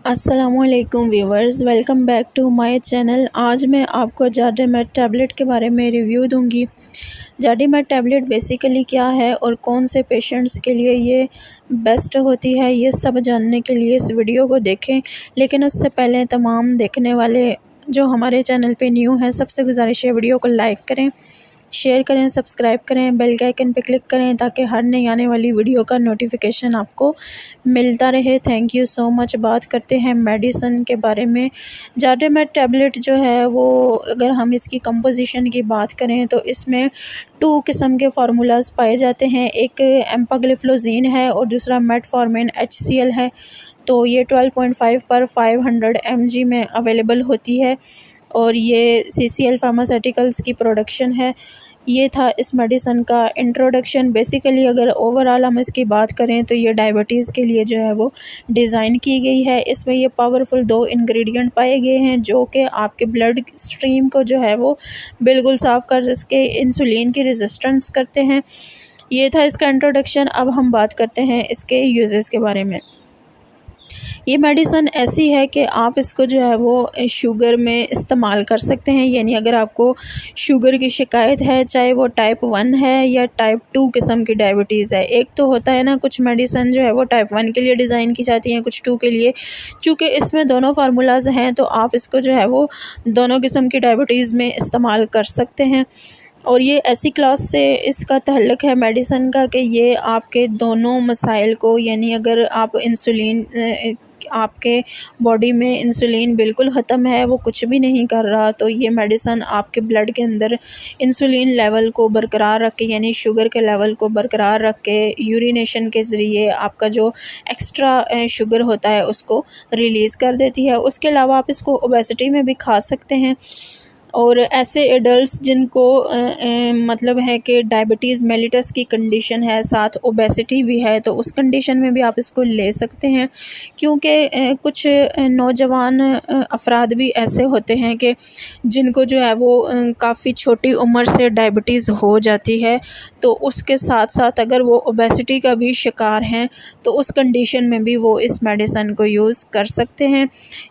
अस्सलामुअलैकुम viewers, welcome back to my channel. आज मैं आपको जाडेमेट टैबलेट के बारे में रिव्यू दूंगी। जाडेमेट टैबलेट बेसिकली क्या है और कौन से पेशेंट्स के लिए ये बेस्ट होती है, ये सब जानने के लिए इस वीडियो को देखें। लेकिन उससे पहले तमाम देखने वाले जो हमारे चैनल पे न्यू हैं, सबसे गुजारिश है वीडियो को लाइक करें, शेयर करें, सब्सक्राइब करें, बेल के आइकन पे क्लिक करें ताकि हर नई आने वाली वीडियो का नोटिफिकेशन आपको मिलता रहे। Thank you so much. बात करते हैं मेडिसिन के बारे में। जाडेमेट टैबलेट जो है वो, अगर हम इसकी कंपोजिशन की बात करें तो इसमें 2 किस्म के फार्मूलाज पाए जाते हैं। एक एम्पाग्लिफ्लोजीन है और दूसरा मेटफॉर्मिन HCl है। तो ये 12.5 पर 500 mg में अवेलेबल होती है और ये CCL फार्मास्यूटिकल्स की प्रोडक्शन है। ये था इस मेडिसिन का इंट्रोडक्शन। बेसिकली अगर ओवरऑल हम इसकी बात करें तो ये डायबिटीज़ के लिए जो है वो डिज़ाइन की गई है। इसमें ये पावरफुल 2 इंग्रेडिएंट पाए गए हैं जो कि आपके ब्लड स्ट्रीम को जो है वो बिल्कुल साफ़ कर सके, इंसुलिन की रेजिस्टेंस करते हैं। ये था इसका इंट्रोडक्शन। अब हम बात करते हैं इसके यूजेस के बारे में। ये मेडिसिन ऐसी है कि आप इसको जो है वो शुगर में इस्तेमाल कर सकते हैं। यानी अगर आपको शुगर की शिकायत है, चाहे वो टाइप 1 है या टाइप 2 किस्म की डायबिटीज़ है। एक तो होता है ना, कुछ मेडिसिन जो है वो टाइप 1 के लिए डिज़ाइन की जाती हैं, कुछ 2 के लिए। चूँकि इसमें दोनों फार्मूलाज हैं तो आप इसको जो है वो दोनों किस्म की डायबिटीज़ में इस्तेमाल कर सकते हैं। और ये ऐसी क्लास से इसका तअल्लुक़ है मेडिसिन का कि ये आपके दोनों मसाइल को, यानी अगर आप इंसुलिन, आपके बॉडी में इंसुलिन बिल्कुल ख़त्म है, वो कुछ भी नहीं कर रहा, तो ये मेडिसिन आपके ब्लड के अंदर इंसुलिन लेवल को बरकरार रख के, यानी शुगर के लेवल को बरकरार रख के यूरिनेशन के ज़रिए आपका जो एक्स्ट्रा शुगर होता है उसको रिलीज़ कर देती है। उसके अलावा आप इसको ओबेसिटी में भी खा सकते हैं। और ऐसे एडल्ट्स जिनको मतलब है कि डायबिटीज़ मेलिटस की कंडीशन है, साथ ओबेसिटी भी है, तो उस कंडीशन में भी आप इसको ले सकते हैं। क्योंकि कुछ नौजवान अफराद भी ऐसे होते हैं कि जिनको जो है वो काफ़ी छोटी उम्र से डायबिटीज़ हो जाती है, तो उसके साथ साथ अगर वो ओबेसिटी का भी शिकार हैं तो उस कंडीशन में भी वो इस मेडिसिन को यूज़ कर सकते हैं।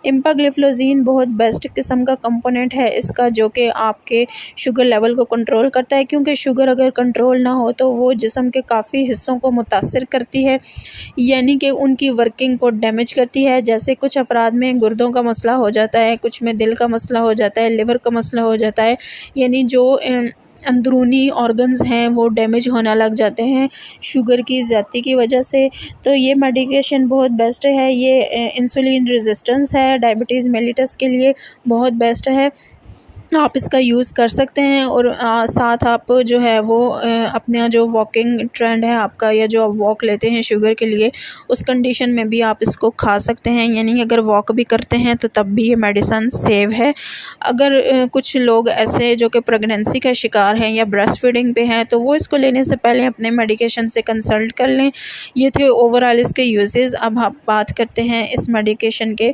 एम्पाग्लिफ्लोजीन बहुत बेस्ट किस्म का कंपोनेंट है इसका, जो कि आपके शुगर लेवल को कंट्रोल करता है। क्योंकि शुगर अगर कंट्रोल ना हो तो वो जिस्म के काफ़ी हिस्सों को मुतासिर करती है, यानी कि उनकी वर्किंग को डैमेज करती है। जैसे कुछ अफराद में गुर्दों का मसला हो जाता है, कुछ में दिल का मसला हो जाता है, लिवर का मसला हो जाता है, यानी जो अंदरूनी ऑर्गन्स हैं वो डैमेज होने लग जाते हैं शुगर की ज़्यादती की वजह से। तो ये मेडिकेशन बहुत बेस्ट है। ये इंसुलिन रेजिस्टेंस है, डायबिटीज़ मेलिटस के लिए बहुत बेस्ट है, आप इसका यूज़ कर सकते हैं। और साथ आप जो है वो अपना जो वॉकिंग ट्रेंड है आपका, या जो आप वॉक लेते हैं शुगर के लिए, उस कंडीशन में भी आप इसको खा सकते हैं। यानी अगर वॉक भी करते हैं तो तब भी ये मेडिसिन सेव है। अगर कुछ लोग ऐसे जो कि प्रेगनेंसी का शिकार हैं या ब्रेस्ट फीडिंग पे हैं, तो वो इसको लेने से पहले अपने मेडिकेशन से कंसल्ट कर लें। ये थे ओवरऑल इसके यूजेस। अब आप बात करते हैं इस मेडिकेशन के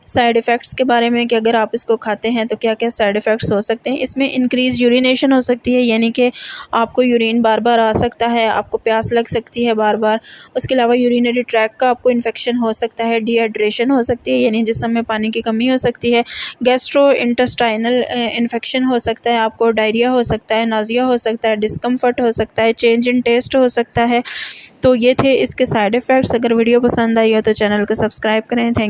साइड इफ़ेक्ट्स के बारे में कि अगर आप इसको खाते हैं तो क्या क्या साइड इफ़ेक्ट्स हो सकते हैं। इसमें इंक्रीज़ यूरिनेशन हो सकती है, यानी कि आपको यूरिन बार बार आ सकता है, आपको प्यास लग सकती है बार बार। उसके अलावा यूरिनरी ट्रैक का आपको इन्फेक्शन हो सकता है, डिहाइड्रेशन हो सकती है, यानी जिस्म में पानी की कमी हो सकती है, गैस्ट्रो इंटेस्टाइनल इन्फेक्शन हो सकता है, आपको डायरिया हो सकता है, नाज़िया हो सकता है, डिस्कम्फर्ट हो सकता है, चेंज इन टेस्ट हो सकता है। तो ये थे इसके साइड इफ़ेक्ट्स। अगर वीडियो पसंद आई हो तो चैनल को सब्सक्राइब करें। थैंक